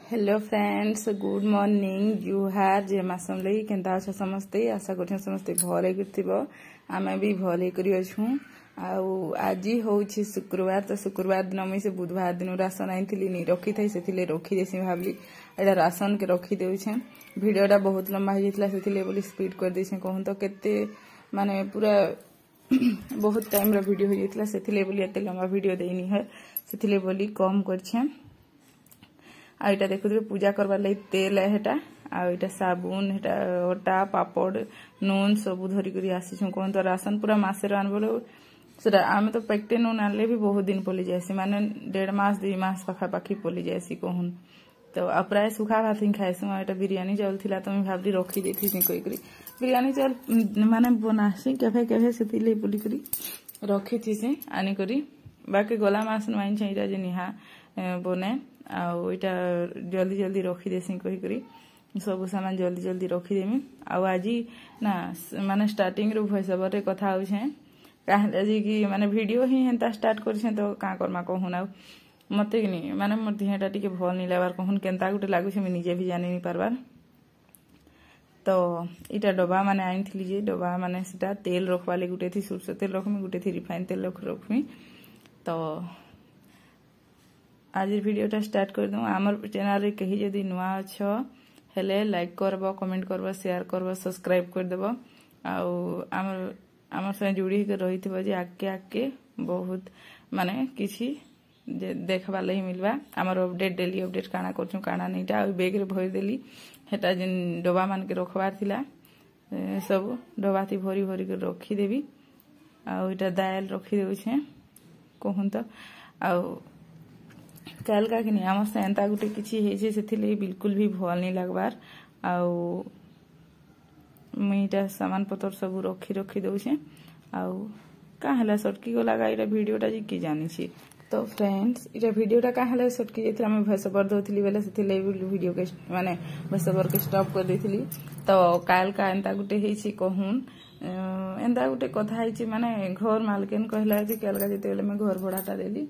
Hello friends, good morning जुहार जे मासम लई Kenta अच्छा समस्ते आशा करछन समस्ते भले करथिबो। आमे भी भले करी अछू। आज होउछि शुक्रवार, तो शुक्रवार दिन मुई से बुधवार दिन राशन आइथिली नी रखी थाई, सेथिले रखी देसी भाबली एडा राशन के रखी देउछे। वीडियोटा बहुत लंबा हो जैतला, सेथिले बोली स्पीड कर देछे। कहूं तो केते माने पूरा बहुत टाइम रो वीडियो हो जैतला, सेथिले बोली एते लंबा वीडियो देनी है, सेथिले बोली कम करछे। आ इटा देखुथिबे पूजा करबार लागि तेल है हेटा, आ इटा साबुन हेटा, अटा पापड़ नून सब धरी करी आसीछु। कहूं तो राशन पूरा मासे रो आनबो सेटा आमे तो पैकेट नून आनले भी बहुत दिन पली जायसी, माने 1.5 मास 2 मास पाखापाखी पली जायसी कहून। तो आ प्राय सुखा भात ही खाइसु। एटा बिरयानी चाउल थिला तो मैं भाबली रखी देथि कई करी बिरयानी चाउल माने बनासी केफे केफे सेतिले बोली करी रखी थी से आनी करी। बाकी गला मास नवाइन छैरा जे निहा बने आटा जल्दी जल्दी रखी देसी कही करी सब सामान जल्दी जल्दी रखी देमी। आज ना माने स्टार्टिंग रो भॉइस ओवर रे कथा होछे काहे जी कि माने वीडियो ही हेंता स्टार्ट करछे तो का करमा कहून। आ मते कि नहीं माने मोर देहटा टिके भल नहीं लागबार कहून, केंता गुटे लागुछे मैं निजे भी जानि नहीं पारबार। तो इटा डब्बा माने आइथिली जे डब्बा माने सेटा तेल रखवाले गुटे थी सरसो तेल रखमी, गुटे थी रिफाइन तेल रखमी। तो आज वीडियोटा स्टार्ट कर दूँ। आमर चैनल रे कहीं जदि नुआ अच्छ हेले लाइक करबो, कमेंट करबो, शेयर करबो, सब्सक्राइब कर देबो। आमर से जुड़ी के रही थी जे आके आके बहुत माने किसी देखबा लई मिलवा। आमर अपडेट डेली अपडेट काना करछु काना नहींटा बैग रे भर देली हेटा जिन डब्बा मान के रखबार थिला सब डब्बा थी भरी भरी के रखी देबी। आटा दाल रखी देउछे कहूं तो काल का कि नहीं आम से एंता गुटे किछि हेजे सेथिले बिल्कुल भी भल नहीं लागबार। मुईटा सामान पतर सब रखी रखी दउछे। का हला सटकी गला गाइरा वीडियोटा जी की जानि छी। तो फ्रेंड्स इटा वीडियोटा का हला सटकी जेतला मैं भॉइस ओवर दोथिली बेले सेथिले वीडियो के माने भॉइस ओवर के स्टॉप कर देथिली। तो काल का एंता गुटे हेछि कहून एंता गुटे कथा हेछि माने घर मालकिन कहला जे काल का जेते बेले मैं घर भड़ाटा देली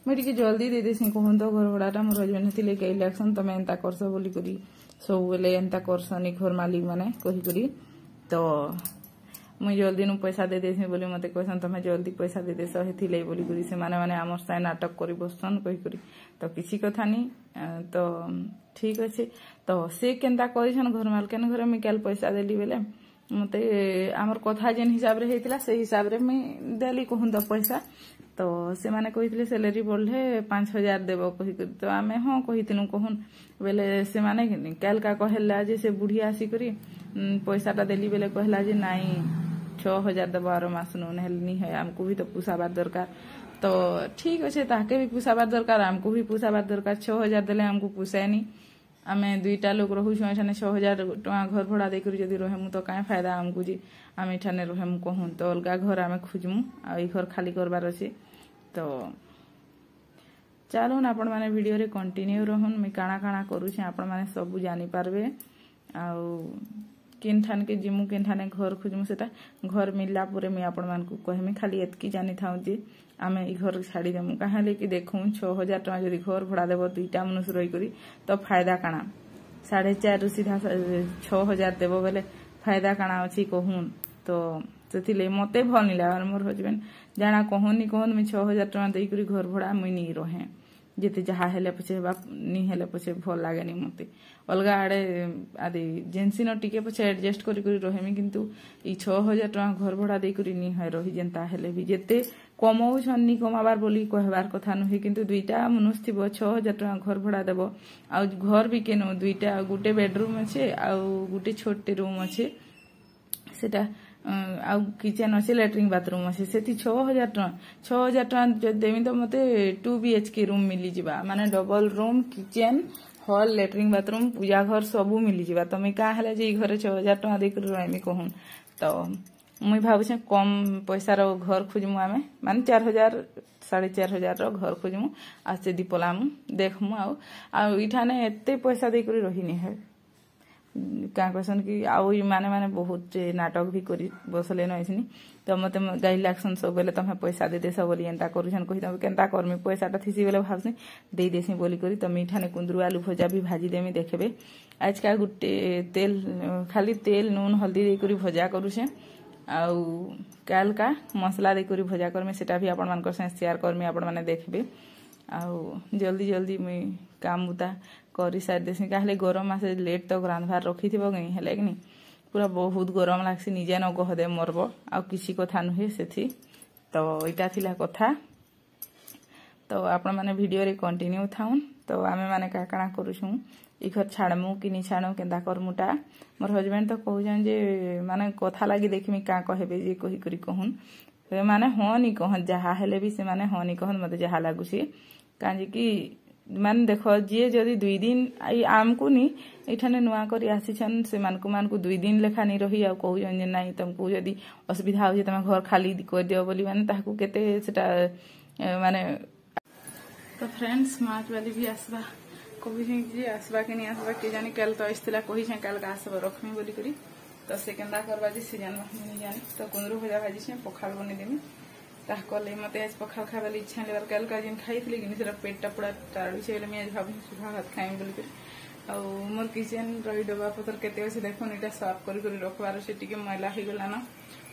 मैं टिके जल्दी दे देसी कहूं तो घर भड़ाटा मोर हजबैंड हेतिले के इलेक्शन तमे एंता करस बोली करी सब बेले एंता करसनी घर मालिक माने कही करी। तो मुई जल्दी नु पैसा दे देसी बोली मते कहसन तमे जल्दी पैसा दे देस हेतिले बोली करी से माने माने हमर साय नाटक करी बसन कही करी। तो किसी कथा नहीं तो ठीक अच्छे। तो से केंता करिसन घर मालकिन घर में काल पैसा देली बेले मते आमर कथा जेन हिसाब रे हेतिला से हिसाब रे मैं देली कहूं तो पैसा। तो से माने कहिथिले सैलरी बढ़ले 5000 देबो कहि। तो आमे हां कहितिनु कहून बेले से माने काल का कहला जे से बुढ़ी आसी करी पैसाटा देली बेले कहला जे नाही 6000 देबो आरो मास नु नेहलनी है, हमको भी तो पुसाबार दरकार। तो ठीक अच्छे ताके भी पुसाबार दरकार, हमको भी पुसाबार दरकार। 6000 देले हमको पुसायनी, आमे दुईटा लोग रहूछु एठाने 6000 टका घर भड़ा दे करी जदी रहमु तो काहे फायदा हमको जी आमे एठाने रहमु कहून। तो अलगा घर आमे खुजमु आ ई घर खाली करबार अछि। तो चलो ना आपण माने वीडियो रे कंटिन्यू रहन, मैं काना काना करूछे आपण माने सब जानि पारबे। किन ठान के जिमु किन ठाने घर खुजमु सेटा घर मिलला पुरे मैं आपण मान को कहमी। खाली एतकी जानि थाउ जे आमे ई घर छाड़ी देमु काहे ले कि देखू 6000 टका जदी घर भड़ा देबो दुईटा मनुष्य रही करी तो फायदा काना 4.5 रु सीधा 6000 देबो बेले फायदा काना अछि कहून। तो सेथिले मते भल नहीं लागल। मोर हजबैंड जाना कहूनी कहून मैं 6000 टका देई करी घर भड़ा मुई नहीं रहे जेते जहा हेले पछे बाप नहीं हेले पछे भल लागे नहीं मते अलगा आड़े आदि जेंसी न टिके पछे एडजस्ट करी करी रहेमी। किंतु ई 6000 टका घर भड़ा देई करी नहीं है रही जेंता हेले भी जेते कमाउ छन्नी कमाबार बोली कहबार कथा नहे। किंतु दुईटा मनुष्य थिबो 6000 टका घर भड़ा देबो आ घर भी केनो दुईटा गुटे बेडरूम अच्छे आ गुटे छोटे रूम अच्छे सेटा आ किचन अच्छे लैट्रिन बाथरूम अच्छे सेठी 6000 टका देमी तो मते 2 BHK रूम मिली जिबा माने double room kitchen hall latrine bathroom पूजा घर सबू मिली जिबा। तो मैं का हला जे घरे 6000 टका दे कर रहमी कहून। तो मुई भाबुछे कम पैसा रो घर खुजमु आमे माने 4000 4500 रो घर खुजमु आ से दी पलामु देखमु आ इठाने एते पैसा दे कर रही नहीं है क्या कहसन कि आउ माने माने बहुत नाटक भी कर बसले नइसनी तो मते गाइड लागसन सब बेले तमे पैसा दे देस बोली एंता करूछन कहि तमे केंता करमी पैसाटा थिसी बेले भाबसी दे देसी बोली करी तो मीठाने कुंदरू आलू भजा भी भाजी देमी देखबे आज का गुटे तेल खाली तेल नून हल्दी दे करी भजा करूछे आउ काल का मसला दे करी भजा करमी सेटा भी आपण मानकर से शेयर करमी आपण माने देखबे आउ जल्दी जल्दी मुई काम बुता करी सार देसी काहले गरम आसे लेट तक रांधबार रखी थी गई हेले कि नहीं पूरा बहुत गरम लागसी निजे न गहदे मरब आ किसी कथा नुहे सेथि तो इटा थिला कथा तो आपण माने वीडियो रे कंटिन्यू थाउन तो आमे माने का काना करूछु इखर छाड़मु कि नि छाड़ू केंदा करमुटा मोर हस्बैंड तो कहउजन जे माने कथा लागी देखिमी का कहबे जे कहि करी कहून से माने हनी कहन जहा हेले भी से माने हनी कहन मते जहा लागुसी कांजे कि मान देख जी जदि 2 दिन आई आमको नी एठाने नुआ करी आसीछन से मानकु 2 दिन लेखा नहीं रही आ कहउजन जे नाही तुमको जदि असुविधा हो तमे घर खाली कर दियो बोली माने ताकू केते सेटा माने तो फ्रेंड्स माच वाली भी आसबा कभी जे आसबा के नहीं आसबा के जानी कल तो आइसला कहि छे कल का आसबा रखमी बोली करी तो से केंदा करबा जे से जानबा नहीं जानी तो कुंदरू भजा भाजी छे पखाल बनी देमी ताह कले मते आज पखाल खाबा इच्छा लेबर कल का जिन खाइथली कि सेरा पेटटा पूरा टाळू छे ले मैं आज भाबी सुबह भात खाइम बोली करी आ मोर किचन रही डबा पतर केते अछि देखोन एटा साफ करी करी रखबार से टिके मैला हे गेला ना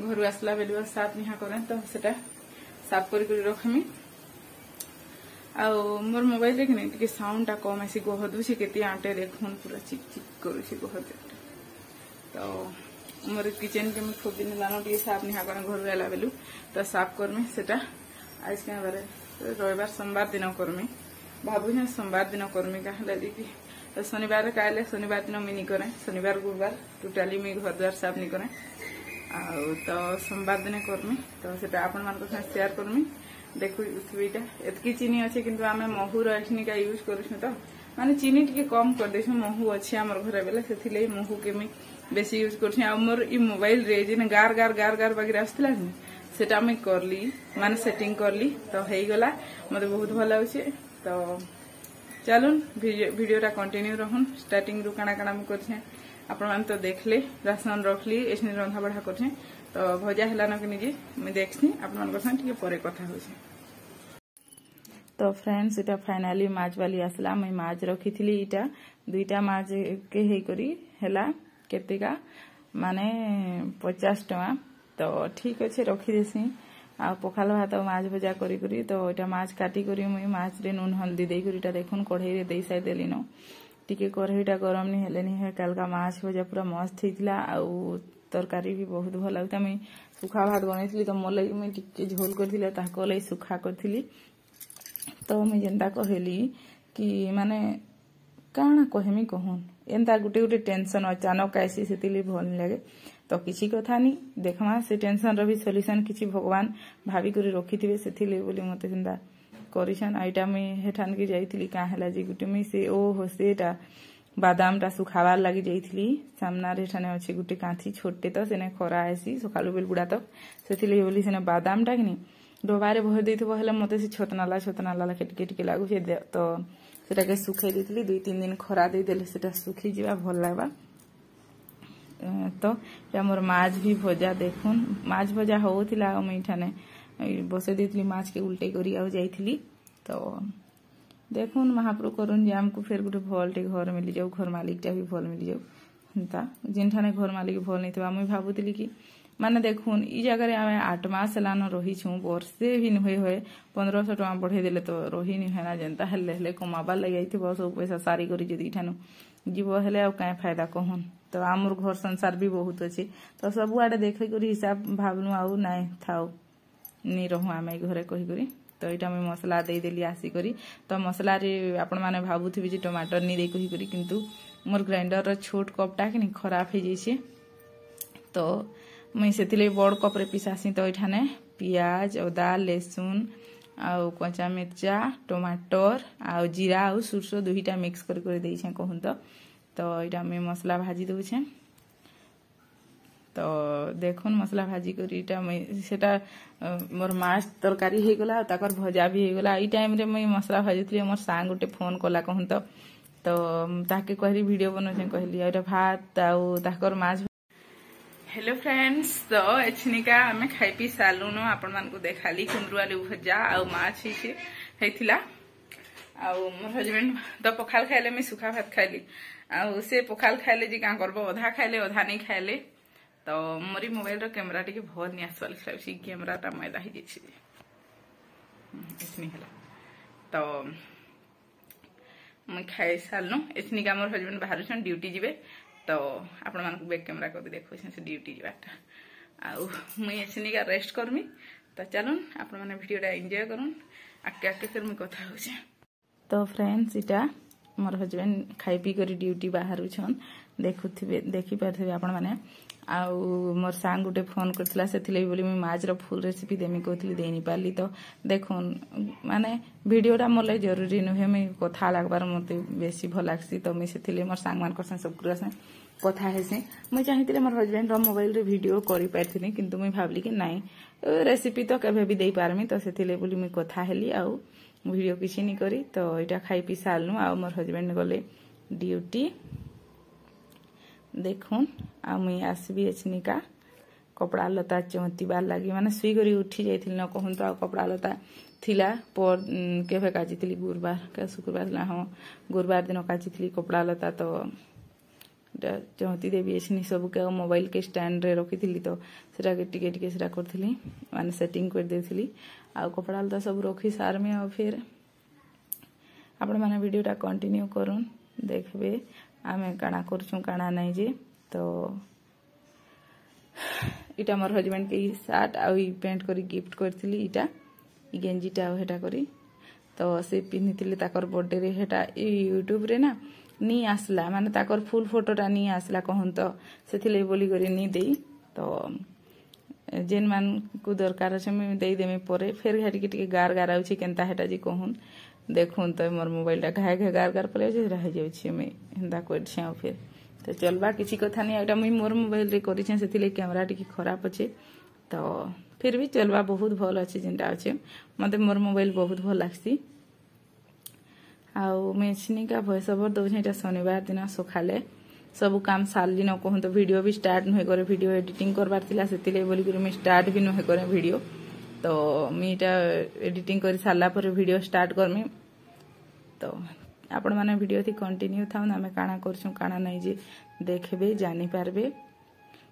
घर आसला बेलवा साफ निहा करें तो सेटा साफ करी करी रखमी आ मोर मोबाइल रे कि टिके साउंडटा कम आसी गहदु से केते आटे देखोन पूरा चिक चिक करू से गहद तो मोर किचन के मैं खूब दिन लानो टिके साफ निहा करें घर आला बेलु तो साफ करमी सेटा आज के बारे रविवार सोमवार दिन करमी भाबु है सोमवार दिन करमी का कि तो शनिवार काले शनिवार दिन मैं नहीं करें शनिवार गुरुवार टोटाली मैं घर द्वार साफ नहीं करें आ तो सोमवार दिन करमी तो सेटा आपण मान को शेयर करमी देखु इटा एतकी चीनी अच्छे किंतु आमे महू रखनी का यूज करूछु तो माने चीनी टिके कम कर देछु महू अच्छे हमर घर बेले सेथिले महू के मैं बेसी यूज करछु आ मोर ई मोबाइल रे जे गार गार गार गार वगैरह आस्तला सेटा मैं करली माने सेटिंग करली तो हेई गला मते बहुत भल लाଗୁଛି तो चलून वीडियोटा कंटिन्यू रहन स्टार्टिंग रु काना काना मैं करछे आपण मान तो देखले राशन रखली एसने रंधा बढ़ा करछे तो भजा हला न कि निजे मैं देखछि आपण मान करछन ठीक परे कथा होछे तो फ्रेंड्स इटा फाइनली माछ वाली आसला मैं माछ रखी थी इटा 2टा माछ के हे करी हला केतेका माने 50 टका तो ठीक अच्छे रखी देसी आ पखाल भात माछ भजा करी करी तो इटा माछ काटी करी मुई माछ रे नून हल्दी दे करी इटा देखुन कढ़ाई रे दे साइ देली न टिके कढ़ाईटा गरम नहीं हेले नहीं है काल का माछ भजा पूरा मस्त हितला आ तरकारी भी बहुत भल लागता मैं सुखा भात बनैथली तो मोर लगी मैं टिके झोल करथिले ताको लई सुखा करथिली तो मैं जेंता कहली कि माने काना कहमी कहून एंता गुटे गुटे टेंशन अचानक आसी सेतिली भल लगे तो किसी कथा नहीं देखमा से टेंशन रो भी सॉल्यूशन किसी भगवान भाभी करी रखिथिबे सेथिले बोली मते सेंदा करिसन आइटा मैं हेठान के जाइथिली का हला जी गुटे में से ओ हो सेटा बादामटा सुखावार लगी जाइथिली सामना रे ठाने अछि गुटे कांथी छोटे तो सेने खरा आसी सकालु बेल बुडा तक सेथिले बोली सेने बादामटा कि डोबारे भर देथिबो हेले मते से छतनाला टिके टिके लागु से तो सेटा के सुखाई देथिली 2-3 दिन खरा दे देले सेटा सुखी जीवा भल लागबा तो या मोर माछ भी भजा देखुन माछ भजा होथिला मैं ठाने बसे देथिली माछ के उल्टे करी आ जाइथिली तो देखुन महाप्रभु करुन जे हमको फेर गुटे भलटे घर मिली जाऊ घर मालिकटा भी भल मिली जाऊ हंता जिन ठाने घर मालिक भल नहीं थबा मैं भाबुतिली कि माने देखुन ई जगह रे आमे 8 मास लान रही छु वर्षे भी न होय 1500 टका बढ़े देले तो रही नि हेना जनता हेले कमाबा लग जाइथिबो सब पैसा सारी करी जदी ठानु जीवो हेले आ काई फायदा कहन तो आमर घर संसार भी बहुत अछि तो सब आडे देखे करी हिसाब भाबनु आउ नाय थाउ नि रहू आमे घरे कहि करी तो इटा मैं मसला दे देली आसी करी तो मसला रे आपण माने भाबुथिबि जे टमाटर नि दे कहि करी किंतु मोर ग्राइंडर रो छोट कपटा कि खराब हे जैसे तो मैं सेतिले बड़ कप रे पिसासी तो इठाने पियाज अदा लहसुन आउ कच्चा मिर्चा टमाटर आउ जीरा आउ सुरसो दुहीटा मिक्स कर दे छे कहूं तो इटा मैं मसला भाजी दउ छे तो देखुन मसला भाजी करीटा मैं सेटा मोर माछ तरकारी हे गला ताकर भजा भी हे गला ई टाइम रे मैं मसला भाजी थली मोर सांग गोटे फोन कला कहूं तो तो ताके कहली वीडियो बनौछे कहली और भात आउ ताकर माछ। हेलो फ्रेंड्स, तो एछनिका आमे खाई पी सालुन आपण मानकु देखाली कुंदरू आलू भजा आउ माछ हेथिला। आउ मोर हस्बैंड तो पखाल खाइले, मैं सुखा भात खाइली। आउ से पखाल खाइले जे का करबो, अधा खाइले अधा नहीं खाइले। तो मोरी मोबाइल रो कैमरा टिके भल नि आसवाल खाउसी, कैमराटा मैदा ही जेछि एछनी हला। तो मैं खाई सालनु एछनिका मोर हस्बैंड बाहर छन ड्यूटी जिवे। तो आपण मानकु बैक कैमरा को देखो से ड्यूटी जाटा। आउ मुई एछनिका रेस्ट करमी। तो चलून आपण माने वीडियोटा एंजॉय करूँ। आके आके फिर मुई कथा होछे। तो फ्रेंड्स इटा मोर हस्बैंड खाई पी करी ड्यूटी बाहर छन, देखी पारथिबे आपण माने। आउ मोर सांग गोटे फोन करथिला, सेथिले बोली मैं माछ रो फुल रेसिपी देमी कहथिली देनी पारली। तो देखुन माने वीडियोटा मोर लागि जरूरी नहे, मैं कथा लागबार मते बेसी भल लागसी। तो मैं सेथिले मोर सांग मान करसन सब से कथा हेसे। मैं चाहिथिले मोर हस्बैंड रो मोबाइल रे वीडियो करि पारथिनी, किंतु मैं भाबली कि नाही रेसिपी तो केबे भी देई पारमी। तो सेथिले बोली मैं कथा हेली आउ वीडियो किछि नि करी। तो इटा खाई पी सालनु आउ मोर हस्बैंड गले ड्यूटी। देखुन आ मुई आसबी एछनिका कपड़ा लता चमतीबार लगी, माने सुई करी उठी जाइथिल न कहून। तो कपड़ा लता थिला पर केभे काचिथिली गुरुवार के शुक्रवार ला, हाँ गुरुवार दिन काचिथिली कपड़ा लता। तो चमती देवी एछनी सब के मोबाइल के स्टैंड रे रखिथिली। तो सेटा के टिके टिके सेटा करथिली, माने सेटिंग कर देथिली। आ कपड़ा लता सब रखी सार में आ फिर आपण माने वीडियोटा कंटिन्यू करूँ, देखबे आमे काना करछू काना नहीं जे। तो इटा मोर हस्बैंड के शर्ट आ पेंट करी गिफ्ट करथिली। इटा गेंजीटा हेटा करी तो से पिन्हिथिले ताकर बर्थडे रे। हेटा यूट्यूब रे ना नी आसला, माने ताकर फुल फोटोटा नी आसला कहून। तो सेथिले बोली करी नी देई। तो जेन मान को दरकार अछि मैं देई देमी परे। फिर घाटी के गार गार आउछि केनता हेटा जे कहून। देखुन तो मोर मोबाइल घाय घाय गार गार पले रह जाउछि, मैं हेंदा करछि। फिर तो चलबा किछि कथा नहीं, एटा मुई मोर मोबाइल रे करिछे, सेथिले कैमरा टिके खराब अछि। तो फिर भी चलबा बहुत भल अछि जेंटा अछि। मते मोर मोबाइल बहुत भल लागसी। आउ मैं एछनिका वॉइस ओवर दउछे। एटा शनिवार दिन सखाले सब काम सारली न कहून। तो वीडियो भी स्टार्ट नहे करे, वीडियो एडिटिंग करबार थिला, सेथिले बोली करी मैं स्टार्ट भी नहे करे वीडियो। तो मैं एटा एडिटिंग कर सारला पर वीडियो स्टार्ट करमी। तो आपण माने वीडियो थी कंटिन्यू था, आमे काना करछू काना नहीं जे देखबे जानी पारबे।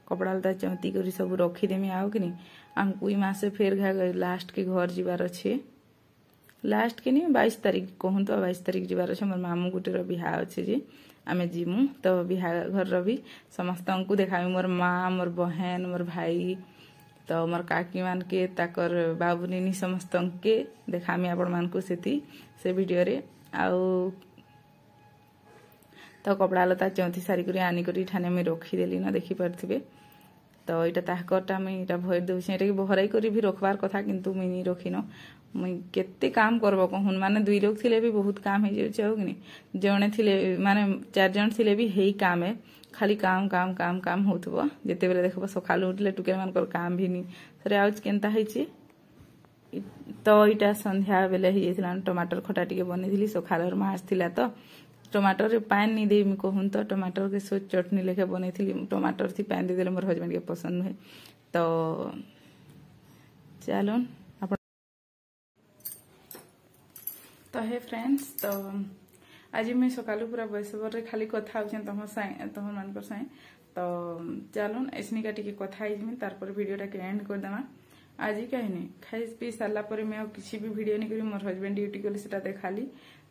कपड़ा लता चमती करी सब रखी देमी। आउ कि नहीं हम कोई मासे फेर लास्ट के घर जीवार अच्छे, लास्ट के नहीं 22 तारीख कहूँ। तो 22 तारीख जीवार अच्छे। मोर मामू गुटे रो बिहा अच्छे जे आमे जीमु। तो बिहा घर रो भी समस्त को देखामी, मोर माँ मोर बहन मोर भाई तो मोर काकी मान के ताकर बाबू निनी समस्त के देखामी आपण मान को से वीडियो रे। आउ तो कपड़ा लता चौथी सारी करी आनी करी ठाने में रखीदेली ना, देखी पार्थिबे। तो इटा ताकरटा मुई इटा भर दउछे। एटा बहराई करी भी रखबार कथा, किंतु मुई नी रखिनो। मुई केते काम करबो कहून, माने 2 लोग थिले भी बहुत काम हे जाउछ। हो कि जणे थिले माने 4 जण थिले भी हेई काम है, खाली काम काम काम काम होतबो। जेते बेले देखबो सकाल उठले टुके मानकर काम भी नी सरे आउच केनता हेछि। तो इटा संध्या बेले ही जेथिला टमाटर खटा टिके बनेथिली। सखालर माछ थिला तो टमाटर रे पानी नी देमी कहून। तो टमाटर के सो चटनी लेके बनेथिली। टमाटर थी पानी दे देले मोर हस्बैंड के पसंद है। तो चलून तो हे फ्रेंड्स, तो आज मैं सकालू पूरा वॉइस ओवर रे खाली कथा होछन तमन मानकर साए। तो चलून एसनिका टिके कथा हिजमी, तारपर वीडियोटा के एंड कर देमा। आज कहीं नहीं खाई पी सारा पर मैं किसी भी वीडियो नहीं करी। मोर हस्बैंड ड्यूटी गली सेटा देखाली,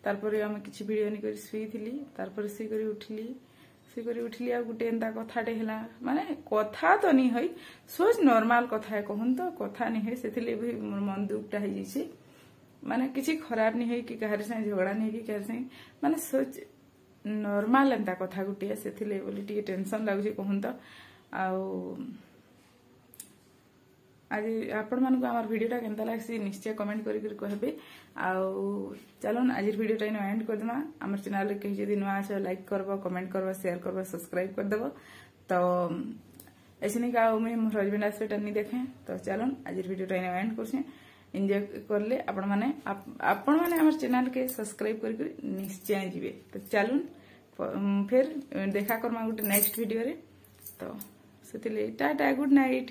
तारपर आम किसी वीडियो नहीं करी शुईली। तारपर सी करी उठली आ गुटे एंता कथाटे हैला, माने कथा तो नहीं है सोच नॉर्मल कथा है कहून। तो कथा नहीं है सेथिले भी मोर मन दुखटा है जिछि, माने किसी खराब नहीं है कि कहार से झगड़ा नहीं कि कहार से, माने सोच नॉर्मल एंता कथा गुटे सेथिले बोली टिके टेंशन लागुछि कहून। तो आउ आज आपण मानक आमार वीडियोटा केनता लागसी निश्चय कमेंट करी कहबे। आउ चलन आज वीडियोटा इन एंड कर देमा। आमार चैनल रे कहि जदी नुआ आछो लाइक करबो, कमेंट करबो, शेयर करबो, सब्सक्राइब कर देबो। तो ऐसे नहीं का मैं मोर हस्बैंड आसपेटा नहीं देखे। तो चलन आज वीडियोटा इन एंड करछे। एंजॉय करले आपण माने हमर चैनल के सब्सक्राइब कर निश्चय जीवे। तो चलून फिर देखा करमा गोटे नेक्स्ट वीडियो रे। तो से टाटा गुड नाइट।